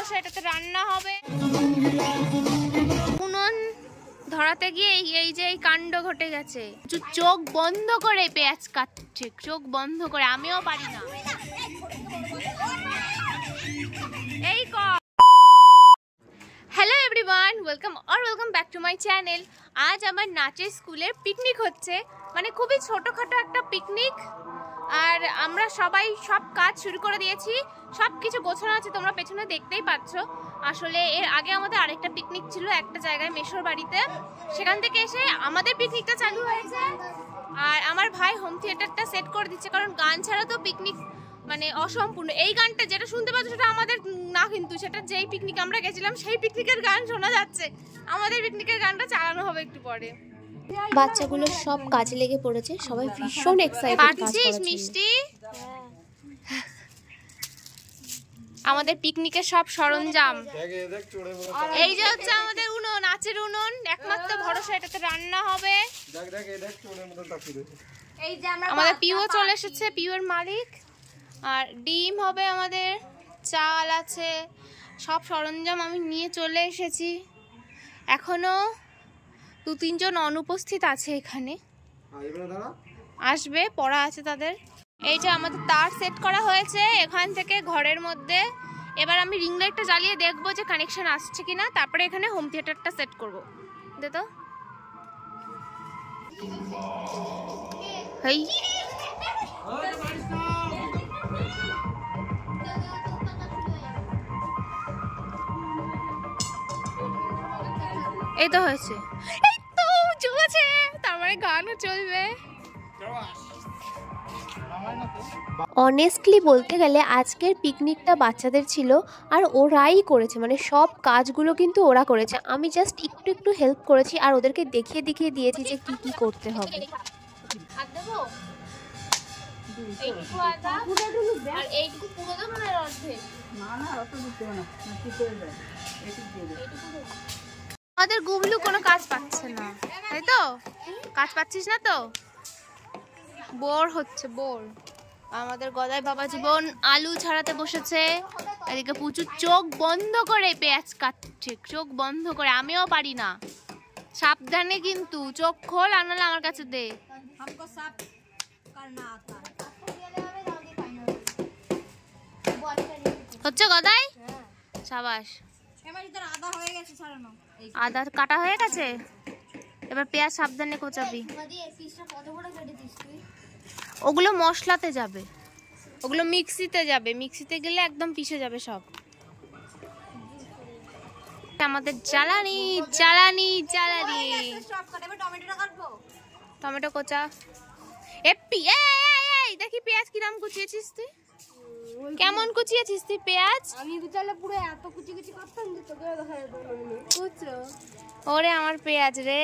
ভরসা, এটাতে রান্না হবে। উনুন ধরাতে গিয়ে এই যে এই কাণ্ড ঘটে গেছে। চোখ বন্ধ করে পেঁয়াজ কাটছে, চোখ বন্ধ করে। আমিও পারি না। এই hello everyone, welcome back to my channel. আজ আমার নাচের স্কুলের পিকনিক হচ্ছে, মানে খুবই ছোটখাটো একটা পিকনিক। আর আমরা সবাই সব কাজ শুরু করে দিয়েছি, সব কিছু গোছানো আছে, তোমরা পেছনে দেখতেই পাচ্ছ। আসলে এর আগে আমাদের আরেকটা পিকনিক ছিল একটা জায়গায়, মেশোর বাড়িতে। সেখান থেকে এসে আমাদের পিকনিকটা চালু হয়েছে। আর আমার ভাই হোম থিয়েটারটা সেট করে দিচ্ছে, কারণ গান ছাড়া তো পিকনিক মানে অসম্পূর্ণ। এই গানটা যেটা শুনতে পাচ্ছ সেটা আমাদের না, কিন্তু সেটা যেই পিকনিক আমরা গেছিলাম সেই পিকনিকের গান শোনা যাচ্ছে। আমাদের পিকনিকের গানটা চালানো হবে একটু পরে। বাচ্চাগুলো সব কাজে লেগে পড়েছে, সবাই ভীষণ এক্সাইটেড। পাচ্ছিস মিষ্টি? আমাদের পিকনিকের সব সরঞ্জাম। এই যে হচ্ছে আমাদের উনুন, নাচের উনুন, একমাত্র ভরসা, এটাতে রান্না হবে। আমাদের পিও চলে এসেছে, পিওর মালিক। আর ডিম হবে আমাদের, চাল আছে, সব সরঞ্জাম আমি নিয়ে চলে এসেছি। এখনো 2-3 জন অনুপস্থিত আছে এখানে, আসবে, পড়া আছে তাদের। এই যে আমাদের তার সেট করা হয়েছে এখান থেকে ঘরের মধ্যে। এবার আমি রিং লাইটটা জ্বালিয়ে দেখবো যে কানেকশন আসছে কিনা, তারপরে এখানে হোম থিয়েটারটা সেট করবো। দে তো এই এই তো হয়েছে, এই তো চলছে, তার মানে গানও চলবে। অনেস্টলি বলতে গেলে আজকের পিকনিকটা বাচ্চাদের ছিল, আর ওরাই করেছে, মানে সব কাজগুলো কিন্তু ওরা করেছে। আমি জাস্ট একটু হেল্প করেছি, আর ওদেরকে দেখিয়ে দিয়েছি যে কি কি করতে হবে। আমাদের গুবলু কোনো কাজ পাচ্ছে না, তাই তো? কাজ পাচ্ছিস না তো? বোর হচ্ছে, বোর। আমাদের গদাই বাবা জীবন আলু ছাড়াতে বসেছে, এদিকে পুচু চোখ বন্ধ করে পেঁয়াজ কাটছে, চোখ বন্ধ করে। আমিও পারি না, সাবধানে কিন্তু, চোখ খোল, আনালে আমার কাছে দে। হচ্ছে গদাই, সাবাস। আদা কাটা হয়ে গেছে, এবার পেঁয়াজ সাবধানে কোচাবি। ওগুলো মশলাতে যাবে, ওগুলো মিক্সিতে যাবে, মিক্সিতে গেলে একদম পিষে যাবে সব। আমাদের জ্বালানি জ্বালানি জ্বালানি। টমেটো কোচা। দেখি পেঁয়াজ কিরাম কুচিয়েছিস তুই, কেমন কুচিয়েছিস তুই পেঁয়াজ? আমি দুটালে পুরো এত কুচি করতাম যে তোকে দেখায় কুচো। ওরে আমার পেঁয়াজ রে,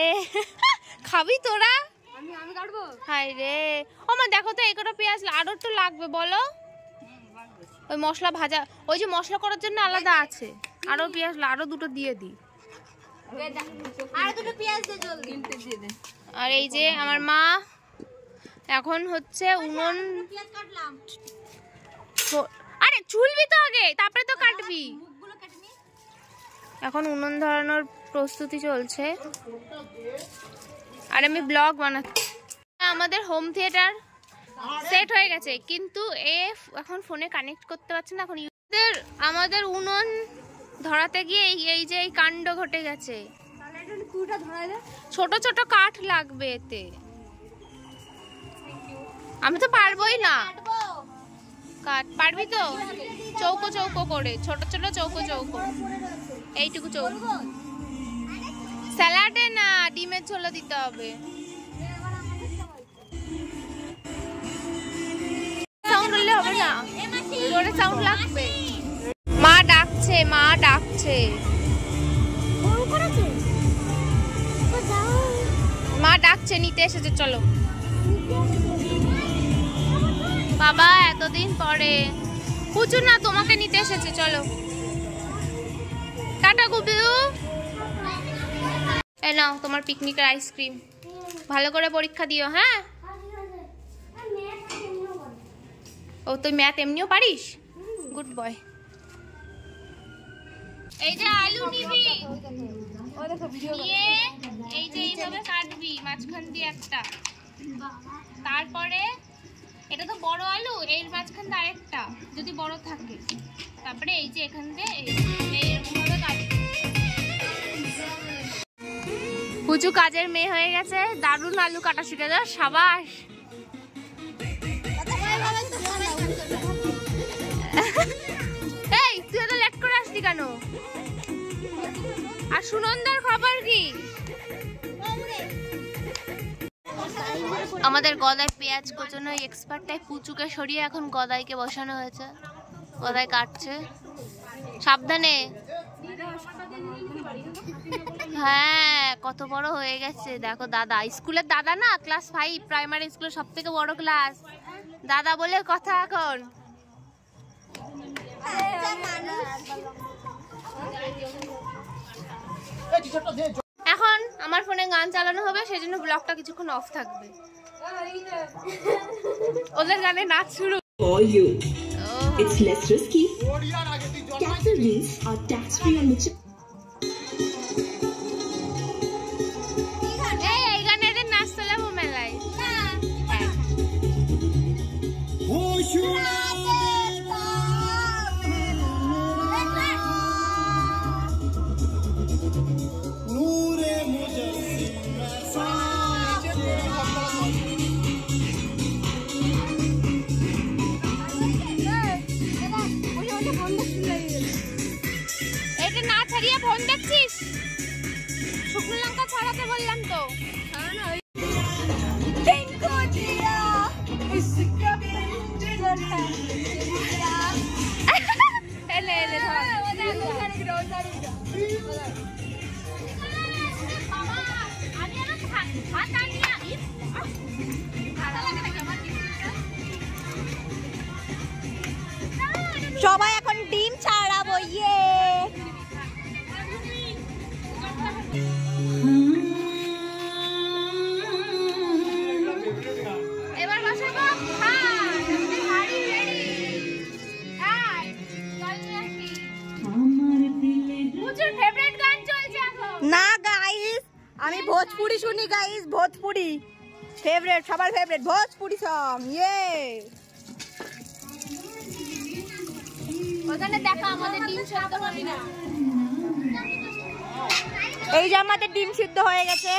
খাবি তোরা? আমি কাটবো। হাই রে, ও মা দেখো তো, এই কটা পেঁয়াজ আরো একটু লাগবে বলো। ওই মশলা ভাজা, ওই যে মশলা করার জন্য আলাদা আছে, আরো পেঁয়াজ, আরো দুটো দিয়ে দি। আর দুটো পেঁয়াজ দে জলদি, দিয়ে দে। আর এই যে আমার মা এখন হচ্ছে উনুন, পেঁয়াজ কাটলাম। আরে চুলবি তো আগে, তারপরে তো কাটবি। এখন উনুন ধরানোর প্রস্তুতি চলছে, আর আমি ব্লগ বানাচ্ছি। আমাদের হোম থিয়েটার সেট হয়ে গেছে, কিন্তু এখন ফোনে কানেক্ট করতে পারছে না। এখন আমাদের উনুন ধরাতে গিয়ে এই যে এই কাণ্ড ঘটে গেছে। ছোট ছোট কাঠ লাগবে এতে, আমি তো পারবোই না। কাট পারবি তো? চৌকো চৌকো করে, ছোট ছোট চৌকো চৌকো, এইটুকু চৌকো। স্যালাডে না, ডিমের ঝোল দিতে হবে। সাউন্ড হলে হবে না, জোরে সাউন্ড লাগবে। মা ডাকছে, মা ডাকছে, মা ডাকছে, নিতে এসেছে, চলো। বাবা এতদিন পরে, পুচু না তোমাকে নিতে এসেছে, চলো। টাটা গুবলু, এই নাও তোমার পিকনিকের আইসক্রিম। ভালো করে পরীক্ষা দিও, হ্যাঁ? ও তুই ম্যাথ এমনিও পারিস, গুড বয়। এই যে আলু নিবি, নিয়ে এই যে এইভাবে কাটবি মাঝখান দিয়ে একটা, তারপরে এটা তো বড় আলু, এর মাঝখান দিয়ে আরেকটা যদি বড় থাকে, তারপরে এই যে এখান দিয়ে এইরকম ভাবে কাটবি। পুচু কাজের মেয়ে হয়ে গেছে, দারুণ আলু কাটা শিখে যা, সাবাস। এই তুই এত লেট করে আসলি কেন? আর সুনন্দার খবর কি? আমাদের গদায় পেঁয়াজ কোচানো এক্সপার্টটাই পুচুকে সরিয়ে এখন গদাইকে বসানো হয়েছে, গদাই কাটছে, সাবধানে। হ্যাঁ কত বড় হয়ে গেছে দেখো দাদা, স্কুলের দাদা না, ক্লাস 5 প্রাইমারি স্কুলের সব থেকে বড় ক্লাস, দাদা বলে কথা এখন। এখন আমার ফোনে গান চালানো হবে, সেজন্য ব্লগটা কিছুক্ষণ অফ থাকবে। ওদের গানে নাচ শুরু। For you, it's less risky. Capital gains are tax-free on the chip. এই গানে এদের নাচ চালাবো মেলায়। এটা না ছাড়িয়ে ফোন দেখছিস? শুকনো লঙ্কা ছাড়াতে বললাম তো। সবাই এখন ডিম ছাড়াবো, ইয়ে। এবার বসাবো ভাত, আমাদের হাঁড়ি রেডি। হাই চল আসি। পুচুর ফেভারিট গান চলছে এখন। না গাইস, আমি ভোজপুরি শুনি গাইস, ভোজপুরি ফেভারিট, সবার ফেভারিট ভোজপুরি সং, ইয়ে। ওখানে দেখো আমাদের ডিম সেদ্ধ হয়নি না। এই যে আমাদের ডিম সিদ্ধ হয়ে গেছে,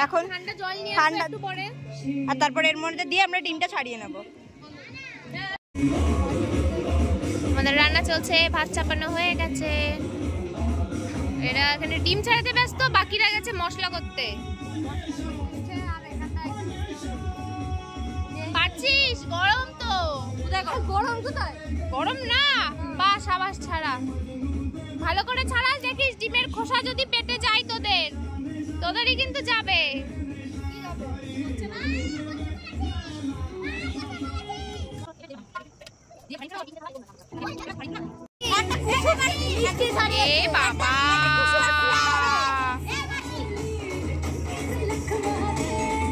এখন ঠান্ডা জল নিয়ে ঠান্ডা একটু পরে, আর তারপরে এর মধ্যে দিয়ে আমরা ডিমটা ছাড়িয়ে নেব। আমাদের রান্না চলছে, ভাত চাপানো হয়ে গেছে, এরা এখানে ডিম ছাড়াতে ব্যস্ত, বাকিরা গেছে মশলা করতে। পারছিস? গরম তো। গরম কোথায়? গরম না, বা সাবাস ছাড়া ভালো করে ছাড়াস, দেখিস ডিমের খোসা যদি পেটে যায় তোদেরই কিন্তু যাবে। এ বাবা,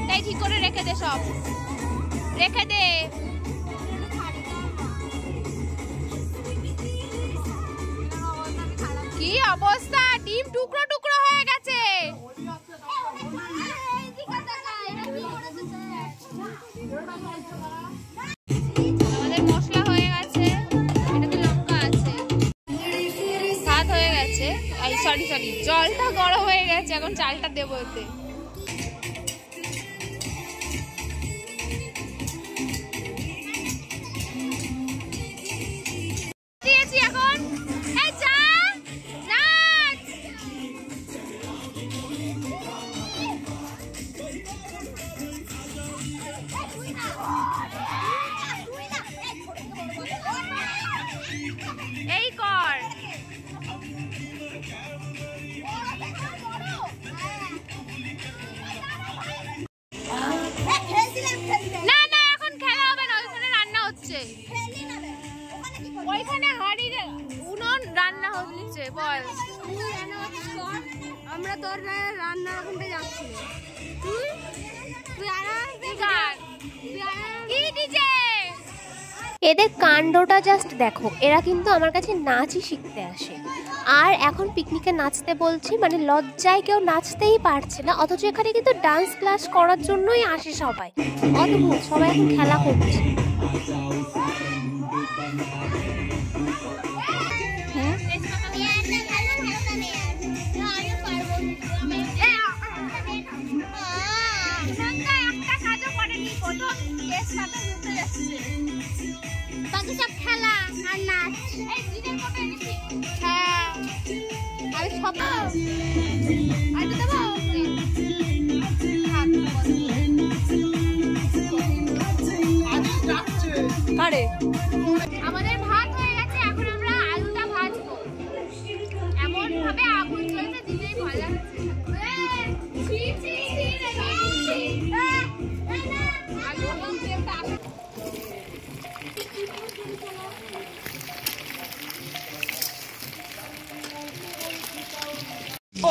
তাই ঠিক করে রেখে দে, সব রেখে দে। কি অবস্থা, ডিম টুকরো টুকরো হয়ে গেছে। আমাদের মশলা হয়ে গেছে, এটাতে লঙ্কা আছে, ভাত হয়ে গেছে, সরি জলটা গরম হয়ে গেছে, এখন চালটা দেবো এতে। দিয়েছি এখন, এই যা নাচ। এই কর, না না এখন খেলা হবে না, ওইখানে রান্না হচ্ছে, ওইখানে হাঁড়ি উনুন রান্না হচ্ছে। বল, আমরা তোর রান্না ওখানে যাচ্ছি, তুই আরাম কি ডিজে। এদের কাণ্ডটা জাস্ট দেখো, এরা কিন্তু আমার কাছে নাচই শিখতে আসে। আর এখন পিকনিকে নাচতে বলছি, মানে লজ্জায় কেউ নাচতেই পারছে না, অথচ এখানে কিন্তু ডান্স ক্লাস করার জন্যই আসে সবাই। অদ্ভুত, সবাই এখন খেলা করছে। বাকি সব খেলা আর নাচ। হ্যাঁ আমি সব আমাদের ভাত হয়ে গেছে, এখন আমরা আলুটা ভাজবো। এমন ভাবে আগুন জ্বলতে দিলেই ভালো লাগছে।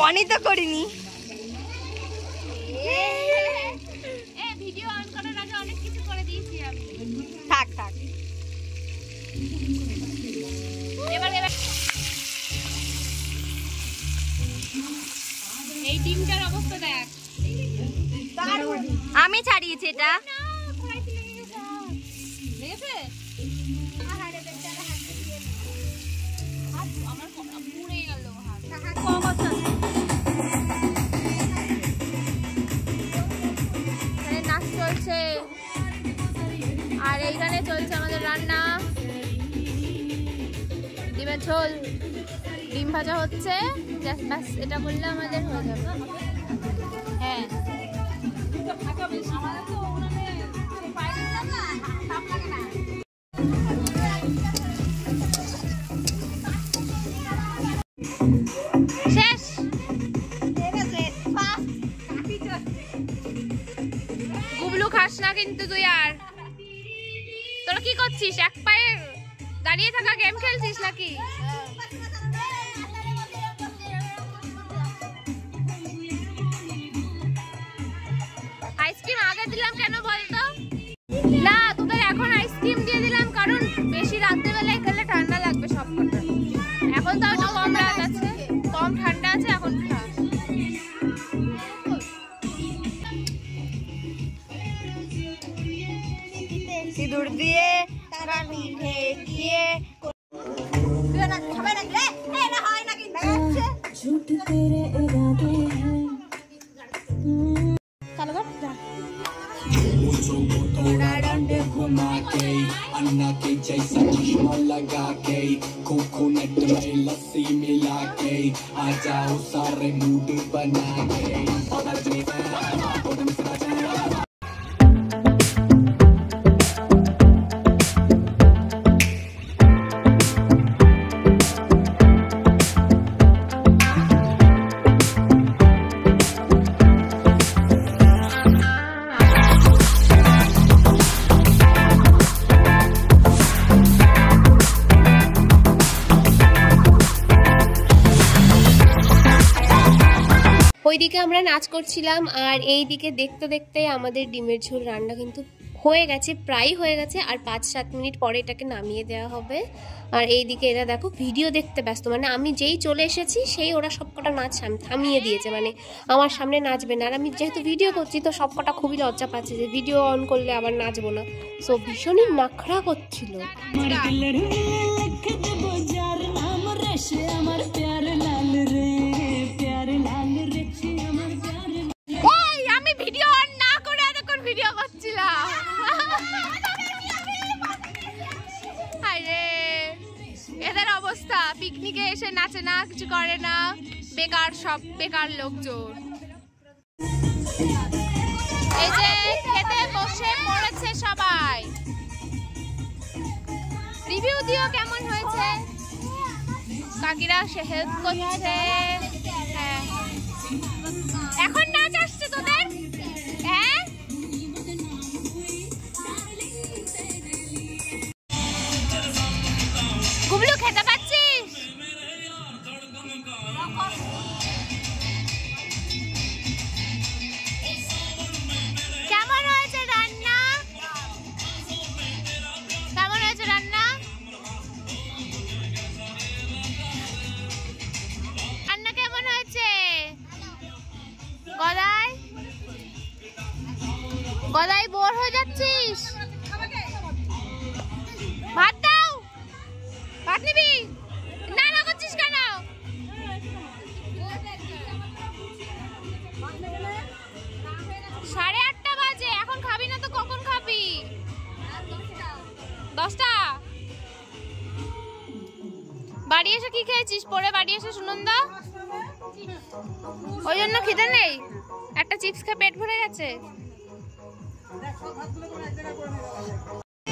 অনই তো করিনি। ভিডিও অন করার আগে অনেক কিছু করে দিয়েছি আমি। থাক থাক, এবার এই ডিমটার অবস্থা দেখ। আমি ছাড়িয়েছি এটা। আমার পুড়ে গেল হাত। এখানে নাচ চলছে আর এইখানে চলছে আমাদের রান্না। ডিমের ঝোল, ডিম ভাজা হচ্ছে, ব্যাস এটা করলে আমাদের হয়ে যাবে। হ্যাঁ শেষ। গুবলু খাস না কিন্তু তুই। আর তোরা কি করছিস? এক পায়ে দাঁড়িয়ে থাকা গেম খেলছিস নাকি? আইসক্রিম আগে দিলাম কেন বলতো? না তোদের এখন আইসক্রিম দিয়ে দিলাম কারণ বেশি রাত্রেবেলায় খেলে ঠান্ডা লাগবে সবকটা। এখন তাও একটু কম রাত আছে, কম ঠান্ডা আছে, এখন খা। সিঁদুর দিয়ে তারা মিঠে দিয়ে সবাই নাচলে এটা হয় না কিন্তু চলো যা। थोड़ा डंडे घुमा के अन्ना के जैसा चश्मा लगा के कोकोनट में लस्सी मिला के आ जाओ सारे मूड बना के ওইদিকে আমরা নাচ করছিলাম আর এই দিকে দেখতে দেখতে আমাদের ডিমের ঝোল রান্না কিন্তু হয়ে গেছে, প্রায় হয়ে গেছে। আর 5-7 মিনিট পরে এটাকে নামিয়ে দেওয়া হবে। আর এইদিকে এরা দেখো ভিডিও দেখতে ব্যস্ত, মানে আমি যেই চলে এসেছি সেই ওরা সবকটা নাচ থামিয়ে দিয়েছে, মানে আমার সামনে নাচবে না। আর আমি যেহেতু ভিডিও করছি তো সবকটা খুবই লজ্জা পাচ্ছে যে ভিডিও অন করলে আবার নাচবো না, সো ভীষণই নাখড়া করছিল। আমি ভিডিও অন না করে এতক্ষণ ভিডিও করছিলাম। এদের অবস্থা, পিকনিকে এসে নাচে না, কিছু করে না, বেকার, সব বেকার লোকজন। এই যে খেতে বসে পড়েছে সবাই। রিভিউ দিও কেমন হয়েছে। কাকিরা সে হেল্প করছে। হ্যাঁ এখন নাচ আসছে তোদের? হ্যাঁ গুবলু খেতে পাচ্ছিস? কেমন হয়েছে রান্না? কেমন হয়েছে রান্না? গলায় বোর হয়ে যাচ্ছিস? ভাত দাও। ভাত নিবি? না না করছিস কেন? 8:30 বাজে, এখন খাবি না তো কখন খাবি? 10টা। বাড়ি এসে কি খেয়েছিস? পরে বাড়ি এসে সুনন্দা ওই জন্য খিদে নেই? একটা চিপস খেয়ে পেট ভরে গেছে।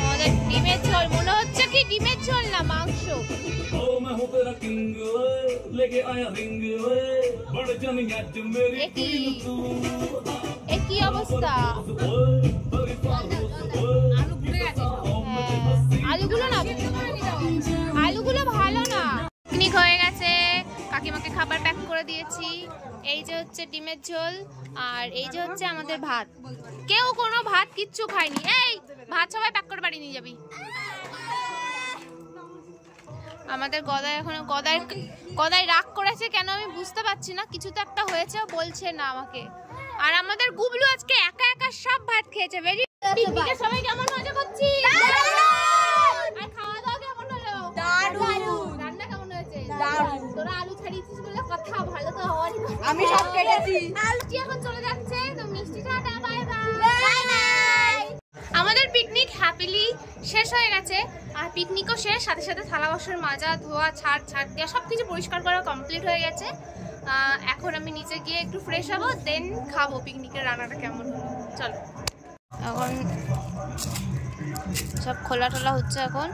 আমাদের ডিমের ঝোল, মনে হচ্ছে কি ডিমের ঝোল না মাংস। কি অবস্থা? আলুগুলো ভালো না। পিকনিক হয়ে গেছে, কাকিমাকে খাবার প্যাক করে দিয়েছি। এই যে হচ্ছে ডিমের ঝোল, আর এই যে হচ্ছে আমাদের ভাত। কেউ কোনো ভাত কিচ্ছু খায়নি। এই ভাত সবাই প্যাক করে বাড়ি নিয়ে যাবি। আমাদের গদায় এখন গদায় রাগ করেছে কেন আমি বুঝতে পারছি না। কিছু তো একটা হয়েছে, বলছে না আমাকে। আর আমাদের গুবলু আজকে একা একা সব ভাত খেয়েছে। ভেরি পিকনিকে সবাই কেমন মজা করছি? আর খাওয়া দাওয়া কেমন হলো? দারুণ। রান্না কেমন হয়েছে? দারুণ। তোরা আলু ছাড়িয়েছিস বলে কথা, ভালো তো হওয়ারই। আমি সব কেটেছি। মিষ্টি এখন চলে যাচ্ছে, তো মিষ্টি টাটা, বাই বাই। আমাদের পিকনিক হ্যাপিলি শেষ হয়ে গেছে। আর পিকনিকও শেষ, সাথে সাথে থালা বাসন মাজা ধোয়া ছাড় দেওয়া সবকিছু পরিষ্কার করা কমপ্লিট হয়ে গেছে। এখন আমি নিচে গিয়ে একটু ফ্রেশ হবো, দেন খাবো পিকনিকের রান্নাটা কেমন হলো। চলো, এখন সব খোলা টোলা হচ্ছে। এখন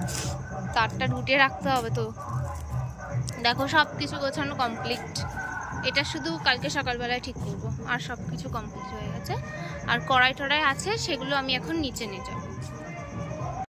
তারটা ঢুটিয়ে রাখতে হবে। তো দেখো সব কিছু গোছানো কমপ্লিট। এটা শুধু কালকে সকালবেলায় ঠিক করবো, আর সব কিছু কমপ্লিট হয়ে গেছে। আর কড়াই টড়াই আছে, সেগুলো আমি এখন নিচে নিয়ে যাবো।